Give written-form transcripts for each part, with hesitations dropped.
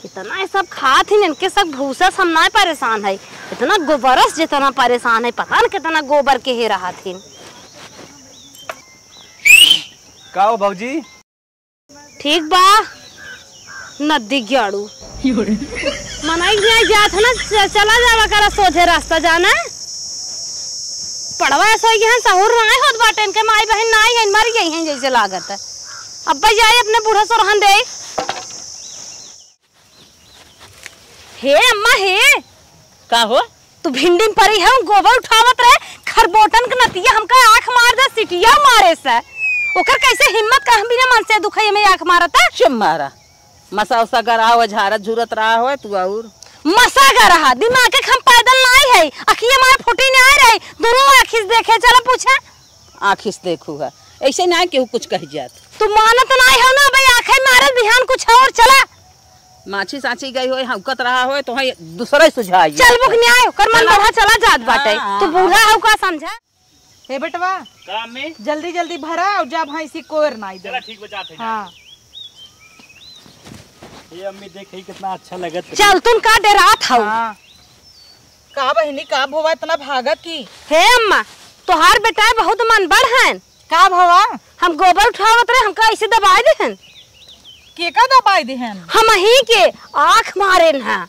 इतना ये सब खात ही इनके सब भूसा हम ना परेशान है। इतना गोबरस जितना परेशान है पता न कितना गोबर के ही रहा थी। का हो भौजी? ठीक बा नदी ग्याड़ू मनाई जात है ना चला जावा करा सोझे रास्ता जाना पड़वा ऐसा है सहूर ना होत बाटे इनके माई बहन ना आई है मर गई हैं जैसे लागत है। अब्बा जाए अपने बूढ़ा सोरहन दे। हे अम्मा हे का हो तू भिंडी में परी है गोबर उठावत रहे खरबोटन के नतिया हमका आंख मार दे सिटिया मारे से ओकर कैसे हिम्मत का हम बिना मन से दुखई में आंख मारता चुम मारा मसा उसा गरा हो झारत झुरत रहा हो तू और मसा गरा दिमाग के हम पैदल ना आई है अखिए मार फुटी नहीं आ रही दोनों आंखिस देखे चला पूछे आँखिस देखू है ऐसे ना केहू कुछ कह जात तू मानत नहीं हो ना भाई आंखें मारे ध्यान कुछ और चला माछी साची गई हो हौकत रहा हो तो दूसरा सुझाई चल बुक न्याय कर मन बढ़ा चला जात बाटे तू बूढ़ा हो का समझा। हे बेटवा काम में जल्दी जल्दी भरा और जा भैंसी कोर ना चला ठीक हो जाते हैं। हाँ ये अम्मी देखी कितना अच्छा लगत। चल तुम का डरात हो। हाँ का बहनी का भोवा इतना भागत की? हे अम्मा तोहार बेटा बहुत मन बड़ है का भवा हम गोबर उठावत रहे हमका ऐसे दबाई देहन के का दबाई देहन हम ही के आंख मारे न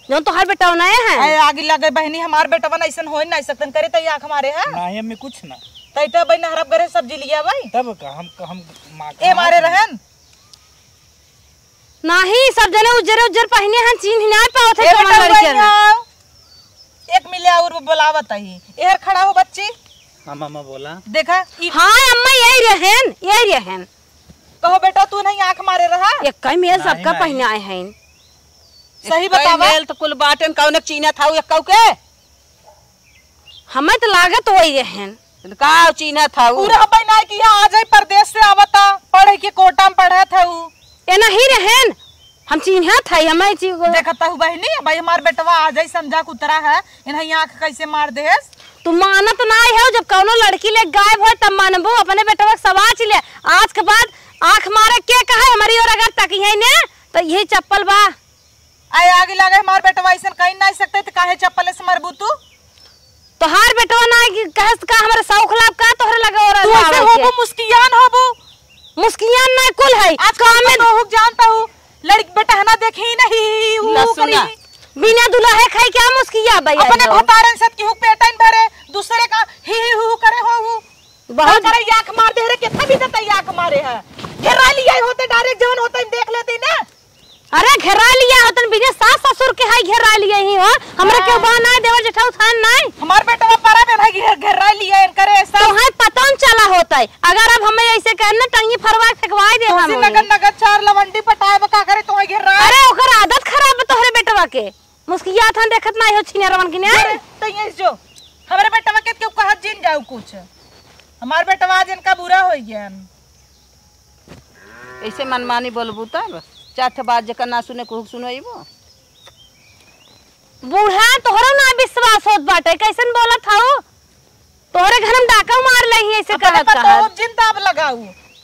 जो तोहार बेटा नए हैं अरे आगे लगे बहनी हमार बेटवा ऐसन हो नहीं सकतन करे त आंख मारे है नहीं अम्मी कुछ ना तैता बहन हरब करे सब्जी लिया भाई तब का हम मां ए मारे रहन नहीं सब जने उज्जर उज्जर पहने हैं चीन ना पावत ए है कमल बेटा लड़के बहनी एक मिले और बुलावत ही एहर खड़ा हो बच्ची हाँ मामा बोला देखा हां अम्मा यही रहन कहो बेटा तू नहीं आंख मारे रहा एक कई मेल सबका पहने आए हैं सही बतावा मेल तो कुल बाटन कौन चीना था एक कौ के हमें तो लागत वही रहन का चीना था पूरा बहना की आ जाए परदेश से आवता पढ़े के कोटा में पढ़ा था ऊ ए नहीं रहन हम चिन्हा था हमें चीज देखता हूँ बहनी भाई हमार बेटवा आ जाए समझा कुतरा है इन्हें आंख कैसे मार दे तू मानत नहीं है जब कौनो लड़की ले गायब हो तब मानबो अपने बेटवा सवाच ले आज के बाद आंख मारे के कहे हमारी और अगर तकी है ने तो यही चप्पल बा आए आगे लगे हमार बेटवा ऐसा कहीं नहीं सकते तो काहे चप्पल से मरबू तू तोहार बेटवा ना कहे का हमारे शौक लाभ का तोहरे लगा और तू ऐसे होबू मुस्कियान होबू मुस्कियान नहीं कुल है आज काम में तो जानता हूँ लड़की बेटा है ना देखी नहीं वो करी बिना दुल्हा खाई क्या मुस्किया भाई अपने भतारन सत की हुक पेटन भरे दूसरे का ही हु करे हो वो बहुत बड़ा आंख मार दे रे कितना भी देता आंख मारे है घेरा लिया होते डायरेक्ट जवन होता देख लेती ना अरे घेरा लिया होतन बिना सास ससुर के है घेरा लिया ही हो हमरा के बा ना देवर जेठा उठान नहीं हमार बेटा पारा में भाई घेरा लिया इन करे ऐसा तो है पता न चला होता है अगर अब हमें ऐसे कहना टंगी फरवा फेंकवाई दे हम नगर चार लवंडी पटाए का करे तो घेरा अरे ओकर आदत खराब है तोहरे बेटवा के मुस्किया था देखत नहीं हो छिनरवन की ने तो ये जो हमारे बेटवा के क्यों कहत जिन जाऊ कुछ हमार बेटवा जिनका बुरा हो गया ऐसे मनमानी बोलबू तब चार बात जकर ना सुने को सुनइबो बूढ़ा तोहरा ना विश्वास होत बाटे कैसन बोलत हो तोहरे घर में डाका मार लही ऐसे कहत कहत जिन दाब लगाऊ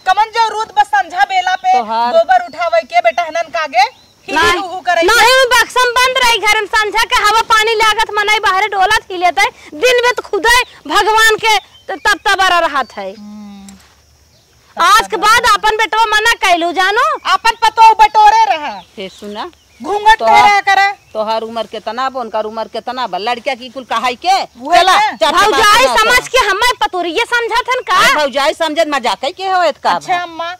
कमन जो रूद बस समझा बेला पे गोबर उठावे के बेटा हनन कागे नहीं बक्सम बंद रही घर में समझा के हवा पानी लागत मनाई बाहर डोला थी लेते दिन में तो खुदा भगवान के तब तबरा रहा था आज के बाद अपन बेटवा मना कैलू जानो अपन पतो बटोरे रहा हे सुना घूंघट पहरा करे तोहार उम्र केतना बा उनका उम्र केतना बा लड़किया की कुल कहाई के चला भौजाई समझ के हमें पतोरिये समझत हन का भौजाई समझत मजाक के होत का अच्छा अम्मा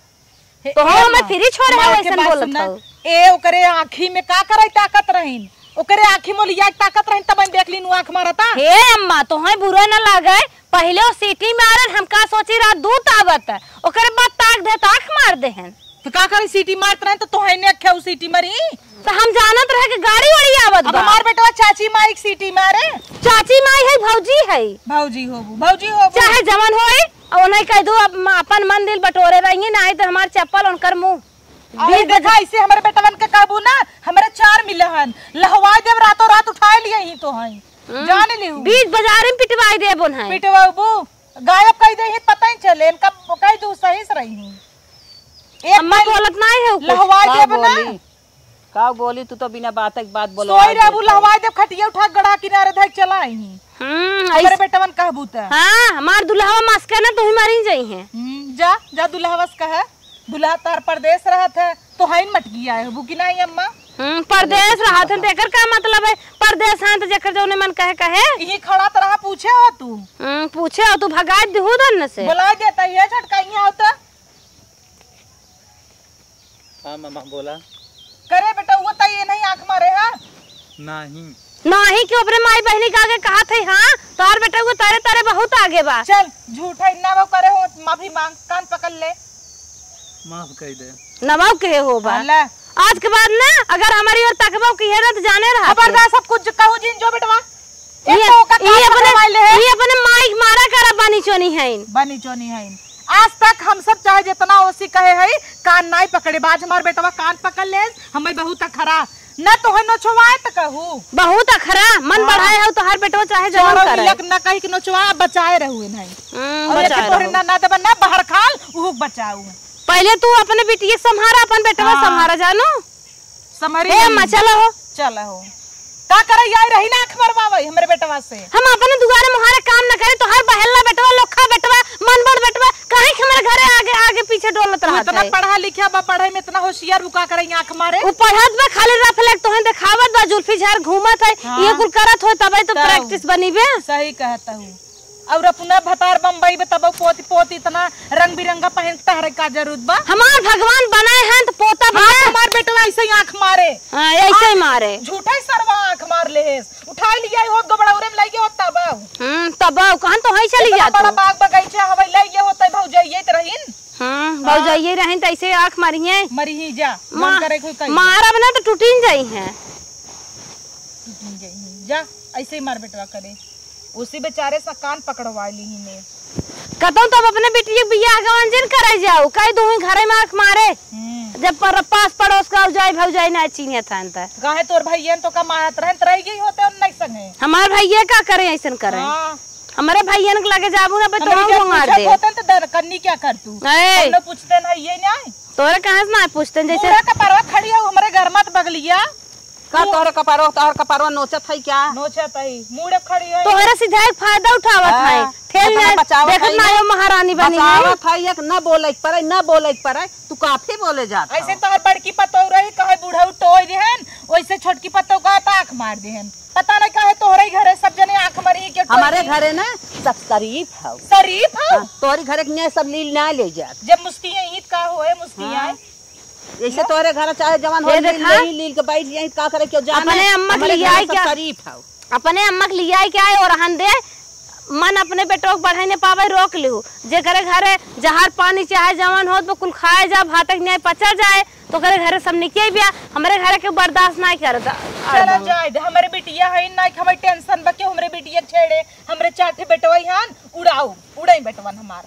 तो हम फ्री छोड़े है वैसन बोलत हो ए ओकरे आँखी में का करे ताकत रहीन ओकरे आँखी में लिया ताकत रहीन तब देख ली नु आँख मारता हे अम्मा तो है बुरा न लागे पहले वो सीटी मारन हम का सोची रात दूध आवत ओकरे बाद ताक दे ताक मार देहन तो का करे सीटी मारत रहे तो तोहे ने अखे उ सीटी मरी तो हम जानत रहे कि गाड़ी वाड़ी आवत अब हमार बेटवा चाची माई सीटी मारे चाची माई है भौजी होबू चाहे जवन होए और नहीं कह दो अब अपन मन दिल बटोरे रहेंगे नहीं तो हमार चप्पल उनकर मुंह देखा इसे हमारे बेटवन के काबू ना हमारे 4 मिलहन लहवा देव रातों रात उठाए लिए ही तो है जान लिहू बीच बाजार में पिटवाई दे बोन है पिटवाबू गायब कह दे पता ही चले इनका कह दू सही से रही अम्मा बोलत नहीं है लहवा देव ना का बोली तू तो बिना बात एक बात बोलो सोई रे बुलहवा दे खटिया उठा गड़ा किनारे धक चला ही हमारे बेटवन कहबू त हां हमार दुल्हा मस्का ना तू ही मारी जाई है जा जा दुल्हावस कह दुल्हा तार परदेश रहत है तो हाइन मटकी आए हो कि नहीं अम्मा परदेश रहत है तेकर का मतलब है परदेश हां त जेकर जौने मन कहे ये खड़ा तरह पूछे हो तू पूछे हो तू भगा देहु दन से बुला देता ये झटका यहाँ होता हाँ मामा बोला करे बेटा वो तो ये नहीं आंख मारे है नहीं क्यों अपने माई बहनी का आगे कहा थे हां तार बेटा को तारे तारे बहुत आगे बा चल झूठा इन्ना वो करे हो माफी मांग कान पकड़ ले माफ कर दे नवाब कहे हो बा आज के बाद ना अगर हमारी और तकबा की है ना तो जाने रहा खबरदार सब कुछ कहू जिन जो बेटवा ये अपने माइक मारा करा बनी चोनी है आज तक हम सब चाहे जितना ओसी कहे है कान नहीं पकड़े बाज हमार बेटवा कान पकड़ ले हमें बहुत अखरा न तो है नोचवाए त कहू बहुत अखरा मन बढ़ाए हो तो हर बेटवा चाहे जवान करे न कहि कि नोचवाए बचाए रहू नहीं और एक तोरे ना दबा ना बाहर खाल उहु बचाऊ पहले तू अपने बिटिया संभारा अपन बेटवा संभारा जानो समरी ए अम्मा चलो हो का करे यार रही ना आंख मरवावे हमरे बेटवा से हम अपने दुआरे मुहारे काम न करे तो हर बहला बेटवा लोखा बेटवा मनबड़ बेटवा काहे के हमरे घरे आगे आगे पीछे डोलत रहत है इतना पढ़ा लिखा बा पढ़ाई में इतना होशियार बुका करे आंख मारे वो पढ़त बा खाली रफलेक तोहन देखावत बा जुल्फी झार घूमत है ये कुल करत हो तबे तो प्रैक्टिस बनीबे सही कहता हूं और अपना भतार बम्बई में तब पोती पोती इतना रंग बिरंगा पहनता है का जरूरत बा हमार भगवान बनाए हैं तो पोता बना हमार बेटा ऐसे ही आंख मारे ऐसे ही मारे झूठा ही सरवा आंख मार ले उठा लिया हो दो बड़ा उरे में लगे होता बा तब कहन तो हई चली जात बड़ा बाग बगीचा हवे लगे होता भौजाइए त रहीन भौजाइए रहीन त ऐसे आंख मारी है मरी ही जा मन करे कोई कहीं मारब ना तो टूटिन जाई है जा ऐसे ही मार बेटवा करे उसी बेचारे से कान पकड़वा ली ही ने कतौ तब अपने बेटी बियाह गवन जिन करे जाऊ कई दो घरे में आंख मारे जब पर पास पड़ोस का जाई भौजाई ना चिन्हे था त गाहे तोर भैयन तो कमात रहन त रह गई होते और नहीं संगे हमार भैया का करे ऐसन करे हमारे भैयन के लगे जाबू ना बे तो मार दे होते त डर कन्नी क्या कर तू न पूछते ना ये नहीं तोरे कहां से ना पूछते जैसे का परवा खड़ी है हमारे घर मत बगलिया का तोहरे कपारो तोहर कपारो नोचत है क्या नोचत है मुड़े खड़ी है तोहरे सीधा एक फायदा उठावत है ठेल ना देखत ना यो महारानी बनी है बचावत है एक न बोले परे न बोले परे तू काफी बोले जात ऐसे तोहर बड़की पतो रही कहे बूढ़ा टोय देहन वैसे छोटकी पतो का आंख मार देहन पता नहीं काहे तोहरे घरे सब जने आंख मारी के हमारे घरे ना सब शरीफ है तोहरे घरे के सब लील ना ले जात जब मुस्की ईद का होए मुस्की आए ऐसे तोरे घर चाहे जवान हो लील के बैठ जाए का करे क्यों जाने अपने अम्मा के लिए आई क्या शरीफ है अपने अम्मा के लिए आई क्या है और हन दे मन अपने बेटो को बढ़ाई ने पावे रोक लिहू जे करे घरे जहार पानी चाहे जवान हो तो कुल खाए जा भातक नहीं पचा जाए तो करे घरे सब निके भी हमारे घरे के बर्दाश्त नहीं करता चला जाए हमारे बिटिया है ना हमें टेंशन बके हमारे बिटिया छेड़े हमरे चाटे बेटवा हन उड़ाई बेटवन हमार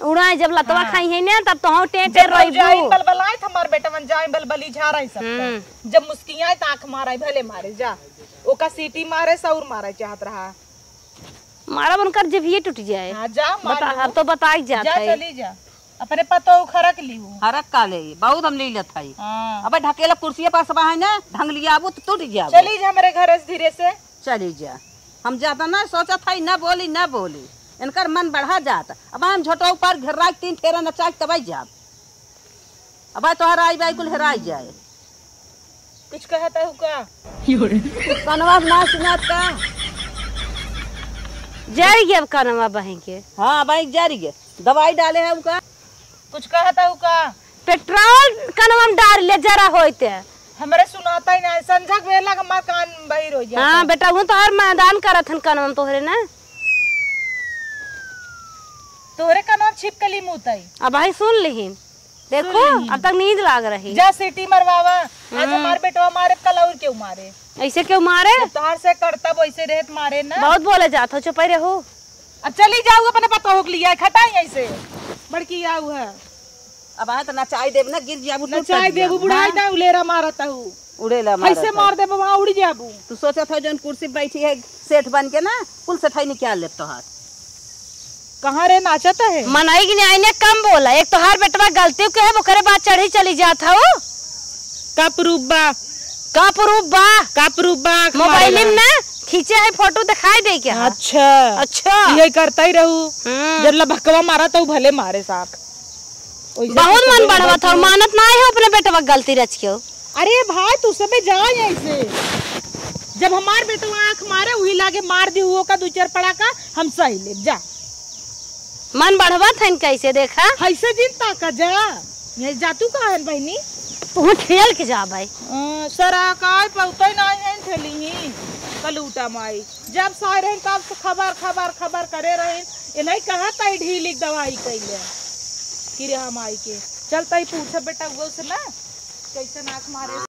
उड़ाई जब लतवा खाई है ना तब तो टेटे रही जाई बलबलाई हमार बेटवन जाई बलबली झाराई सब जब मुस्कियाई त आंख माराई भले मारे जा ओका सीटी मारे सौर मारे चाहत रहा मारा बनकर जब ये टूट जाए हां जा बता तो बताई जात है जा चली जा अपने पतो खरक लिहू हरक का ले बहुत हम ले लेत हई अबे ढकेला कुर्सी पर सब है ना ढंग लिया आबू तो टूट जाबू चली जा मेरे घर से धीरे से चली जा हम ज्यादा ना सोचत हई ना बोली इनकर मन बढ़ा जात अब हम छोटो ऊपर घेरा 3 फेरा नचाक तबाई जाब अब तोहर आई बाई कुल हेराई जाए कुछ कहता हूं का कनवा ना सुनात का जारी के कनवा बहन के हां भाई जारी के दवाई डाले है उनका कुछ कहता हूं का पेट्रोल कनवा में डाल ले जरा होते हमरे सुनाता ही ना संझक वेला का मार कान बहिर हो जाता हां बेटा वो तो हर मैदान करत हन कनवा तोहरे ना तोरे कनवा छिपकली मुतई अब भाई सुन लिहिन देखो अब तक नींद लाग रही जा सीटी मरवावा आज हमारे बेटवा मारे कल और क्यों मारे ऐसे क्यों मारे तोहार से करता वैसे रहत मारे ना बहुत बोले जात हो चुप रहो अब चली जाऊ अपने पता हो लिया खटाई ऐसे बड़की आऊ है अब आ त नचाई देब ना गिर जाबू नचाई देबू बुढ़ाई ना उलेरा मारता हूं उड़ेला मार ऐसे मार देबू वहां उड़ जाबू तू सोचत हो जन कुर्सी बैठी है सेठ बन के ना कुल सठाई निकाल ले तोहार कहाँ रे नाचता है मनाई की नहीं कम बोला एक तो हर बेटवा गलती के है वो करे बात चढ़ी चली जाता हो का प्रूफ बा का प्रूफ बा? का प्रूफ बा? मोबाइल में खींचे है फोटो दिखाई दे क्या? अच्छा अच्छा यही करता ही रहू। जब भक्कवा मारा तो भले मारे साख। बहुत मन बढ़वा था, मानत ना है अपने बेटवा गलती रच के। अरे भाई तू सब जाए ऐसे, जब हमार बेटवा आँख मारे वही लागे मार दी हुआ का 2-4 पड़ा का हम सही ले जा। मन बढ़वा था कैसे देखा ऐसे जिनता का जा ये जातू का है बहनी तू खेल के जा भाई। सरा का पौते नहीं है थेली कलूटा माई जब सह रहे तब से खबर खबर खबर करे रहे ये नहीं कहा था ढीली दवाई कैले कि रे हम आई के चलता ही पूछे बेटा वो से ना कैसे नाक मारे।